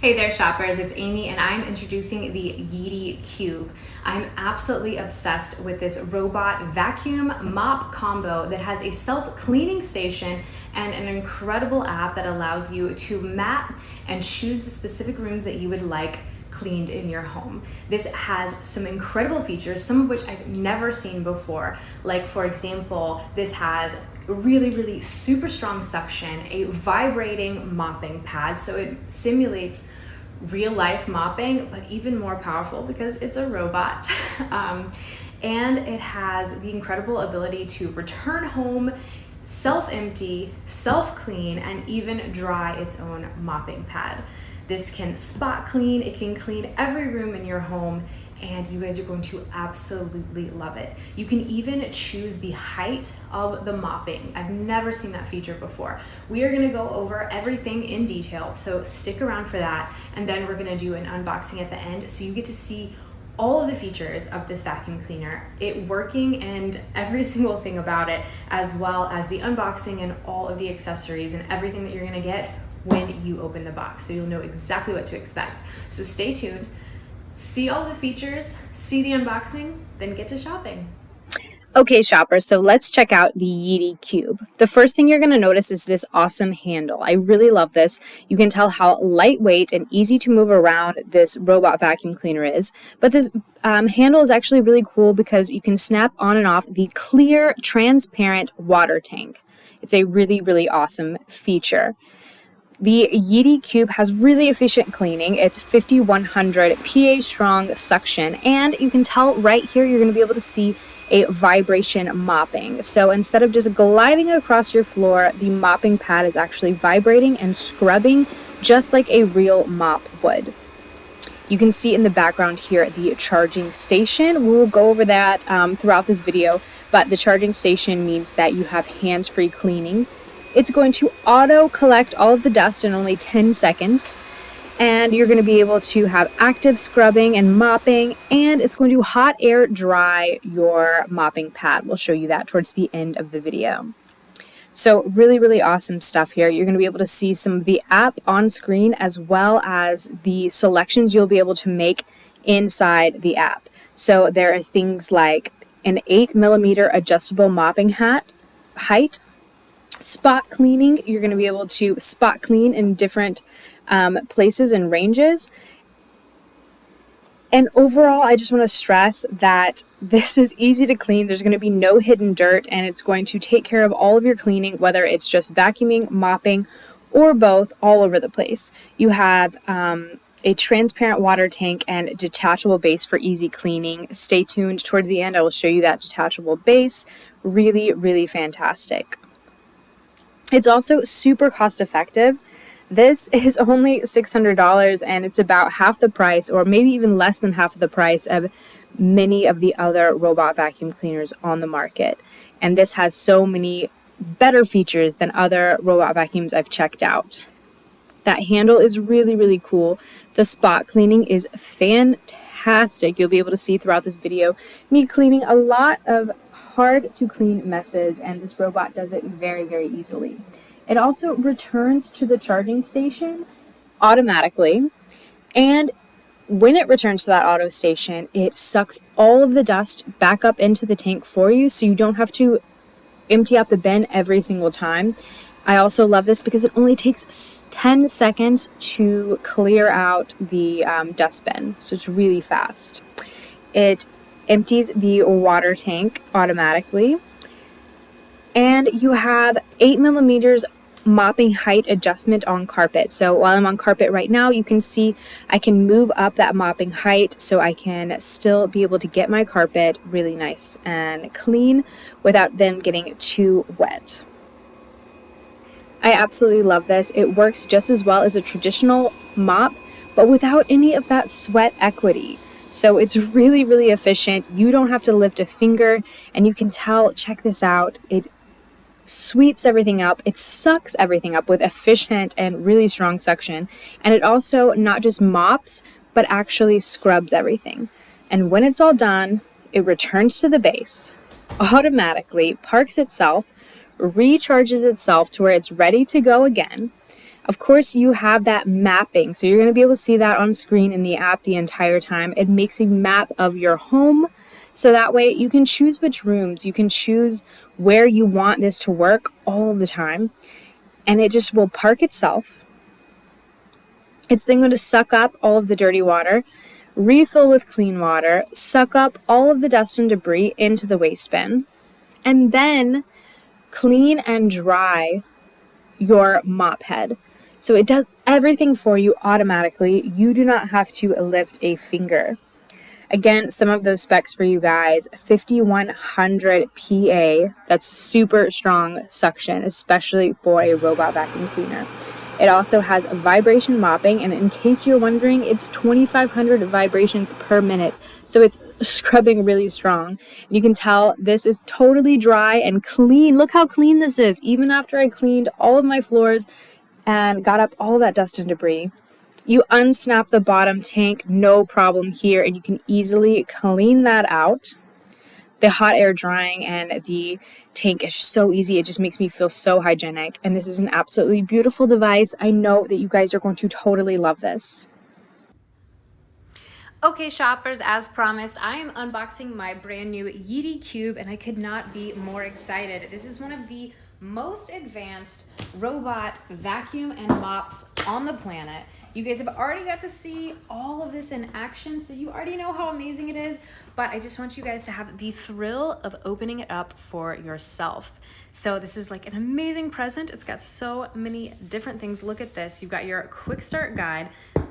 Hey there shoppers, it's Amy and I'm introducing the Yeedi Cube. I'm absolutely obsessed with this robot vacuum mop combo that has a self-cleaning station and an incredible app that allows you to map and choose the specific rooms that you would like cleaned in your home. This has some incredible features, some of which I've never seen before. Like for example, this has really super strong suction, a vibrating mopping pad, so it simulates real life mopping, but even more powerful because it's a robot. And it has the incredible ability to return home, self-empty, self-clean, and even dry its own mopping pad. This can spot clean, it can clean every room in your home, and you guys are going to absolutely love it. You can even choose the height of the mopping. I've never seen that feature before. We are gonna go over everything in detail, so stick around for that, and then we're gonna do an unboxing at the end so you get to see all of the features of this vacuum cleaner, it working and every single thing about it, as well as the unboxing and all of the accessories and everything that you're gonna get when you open the box, so you'll know exactly what to expect. So stay tuned. See all the features, see the unboxing, then get to shopping. Okay, shoppers, so let's check out the Yeedi Cube. The first thing you're going to notice is this awesome handle. I really love this. You can tell how lightweight and easy to move around this robot vacuum cleaner is. But this handle is actually really cool because you can snap on and off the clear, transparent water tank. It's a really awesome feature. The Yeedi Cube has really efficient cleaning. It's 5100 PA strong suction, and you can tell right here you're going to be able to see a vibration mopping. So instead of just gliding across your floor, the mopping pad is actually vibrating and scrubbing just like a real mop would. You can see in the background here the charging station. We will go over that throughout this video, but the charging station means that you have hands-free cleaning. It's going to auto collect all of the dust in only 10 seconds, and you're going to be able to have active scrubbing and mopping, and it's going to hot air dry your mopping pad. We'll show you that towards the end of the video. So really awesome stuff here. You're going to be able to see some of the app on screen as well as the selections you'll be able to make inside the app. So there are things like an 8mm adjustable mopping height, spot cleaning. You're going to be able to spot clean in different places and ranges. And overall, I just want to stress that this is easy to clean. There's going to be no hidden dirt, and it's going to take care of all of your cleaning, whether it's just vacuuming, mopping, or both, all over the place. You have a transparent water tank and detachable base for easy cleaning. Stay tuned. Towards the end, I will show you that detachable base. Really fantastic. It's also super cost effective. This is only $600, and it's about half the price, or maybe even less than half of the price of many of the other robot vacuum cleaners on the market. And this has so many better features than other robot vacuums I've checked out. That handle is really cool. The spot cleaning is fantastic. You'll be able to see throughout this video me cleaning a lot of hard to clean messes, and this robot does it very easily. It also returns to the charging station automatically, and when it returns to that auto station, it sucks all of the dust back up into the tank for you, so you don't have to empty out the bin every single time. I also love this because it only takes 10 seconds to clear out the dust bin, so it's really fast. It empties the water tank automatically, and you have 8mm mopping height adjustment on carpet. So while I'm on carpet right now, you can see I can move up that mopping height so I can still be able to get my carpet really nice and clean without them getting too wet. I absolutely love this. It works just as well as a traditional mop, but without any of that sweat equity. So it's really efficient. You don't have to lift a finger, and you can tell, check this out, it sweeps everything up. It sucks everything up with efficient and really strong suction. And it also not just mops, but actually scrubs everything. And when it's all done, it returns to the base, automatically parks itself, recharges itself to where it's ready to go again. Of course, you have that mapping, so you're going to be able to see that on screen in the app the entire time. It makes a map of your home, so that way you can choose which rooms, you can choose where you want this to work all the time, and it just will park itself. It's then going to suck up all of the dirty water, refill with clean water, suck up all of the dust and debris into the waste bin, and then clean and dry your mop head. So it does everything for you automatically. You do not have to lift a finger. Again, some of those specs for you guys: 5100 PA. That's super strong suction, especially for a robot vacuum cleaner. It also has vibration mopping, and in case you're wondering, it's 2500 vibrations per minute. So it's scrubbing really strong. You can tell this is totally dry and clean. Look how clean this is, even after I cleaned all of my floors and got up all that dust and debris. You unsnap the bottom tank, no problem here, and you can easily clean that out. The hot air drying and the tank is so easy. It just makes me feel so hygienic. And this is an absolutely beautiful device. I know that you guys are going to totally love this. Okay, shoppers, as promised, I am unboxing my brand new Yeedi Cube, and I could not be more excited. This is one of the most advanced robot vacuum and mops on the planet. You guys have already got to see all of this in action, so you already know how amazing it is, but I just want you guys to have the thrill of opening it up for yourself. So this is like an amazing present. It's got so many different things. Look at this. You've got your quick start guide.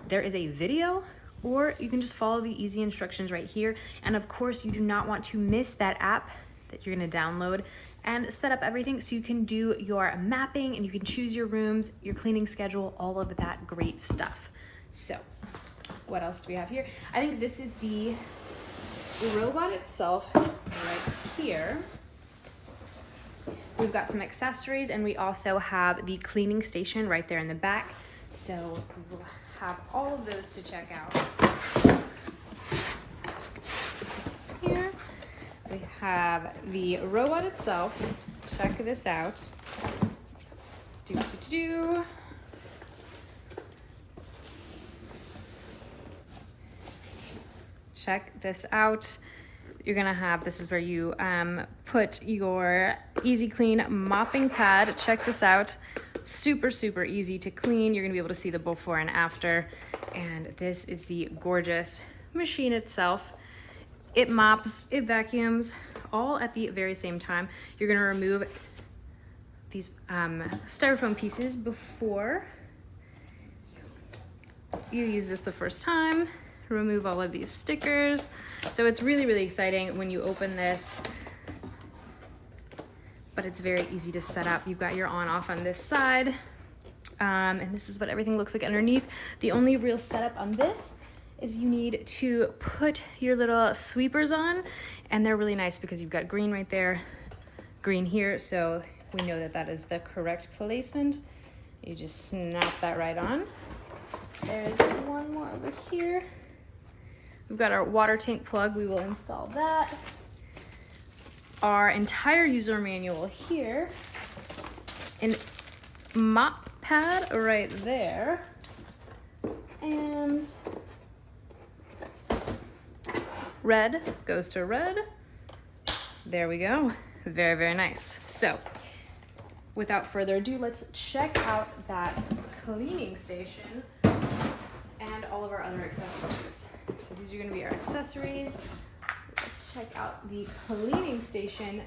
There is a video, or you can just follow the easy instructions right here. And of course, you do not want to miss that app that you're gonna download and set up everything so you can do your mapping and you can choose your rooms, your cleaning schedule, all of that great stuff. So what else do we have here? I think this is the robot itself right here. We've got some accessories, and we also have the cleaning station right there in the back. So we'll have all of those to check out. Here we have the robot itself. Check this out. Check this out. You're gonna have, this is where you put your easy clean mopping pad. Check this out. Super, super easy to clean. You're gonna be able to see the before and after. And this is the gorgeous machine itself. It mops, it vacuums, all at the very same time. You're gonna remove these styrofoam pieces before you use this the first time. Remove all of these stickers. So it's really, really exciting when you open this, but it's very easy to set up. You've got your on off on this side, and this is what everything looks like underneath. The only real setup on this is you need to put your little sweepers on, and they're really nice because you've got green right there, green here, so we know that that is the correct placement. You just snap that right on. There's one more over here. We've got our water tank plug. We will install that. Our entire user manual here. An mop pad right there. And red goes to red. There we go. Very, very nice. So without further ado, let's check out that cleaning station and all of our other accessories. So these are going to be our accessories. Let's check out the cleaning station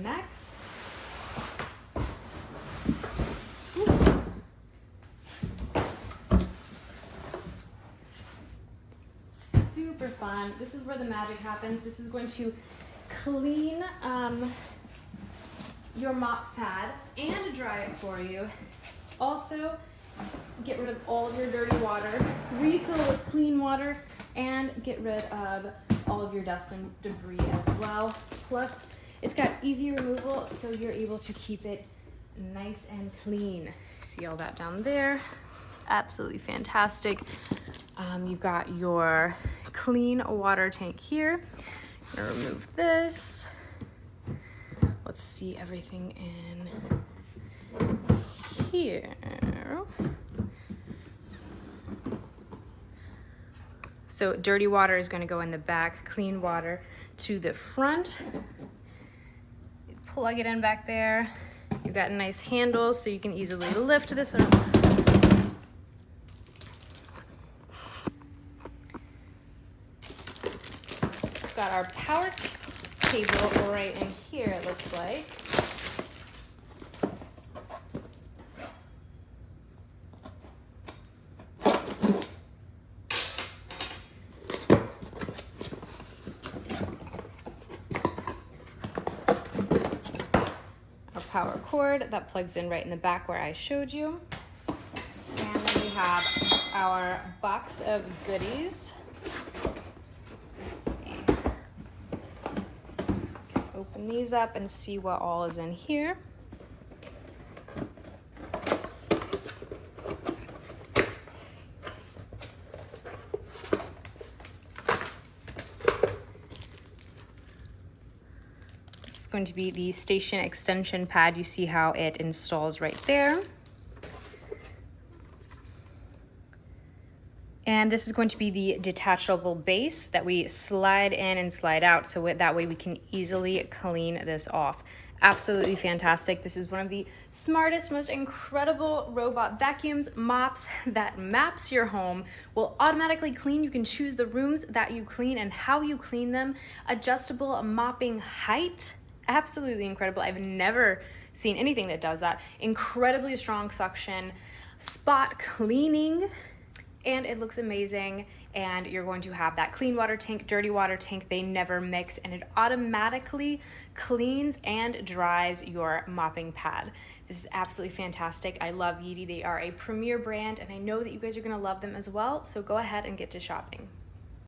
next. Ooh. Super fun. This is where the magic happens. This is going to clean your mop pad and dry it for you. Also, get rid of all of your dirty water, refill with clean water, and get rid of all of your dust and debris as well. Plus, it's got easy removal, so you're able to keep it nice and clean. See all that down there? It's absolutely fantastic. You've got your clean water tank here. I'm gonna remove this. Let's see everything in here. So dirty water is going to go in the back, clean water to the front. Plug it in back there. You've got nice handles so you can easily lift this up. We've got our power cable right in here, it looks like. Power cord that plugs in right in the back where I showed you. And then we have our box of goodies. Let's see. Open these up and see what all is in here. Going to be the station extension pad. You see how it installs right there. And this is going to be the detachable base that we slide in and slide out, so that way we can easily clean this off. Absolutely fantastic. This is one of the smartest, most incredible robot vacuums, mops that maps your home, will automatically clean. You can choose the rooms that you clean and how you clean them. Adjustable mopping height. Absolutely incredible. I've never seen anything that does that. Incredibly strong suction, spot cleaning, and it looks amazing. And you're going to have that clean water tank, dirty water tank. They never mix, and it automatically cleans and dries your mopping pad. This is absolutely fantastic. I love Yeedi. They are a premier brand, and I know that you guys are going to love them as well. So go ahead and get to shopping.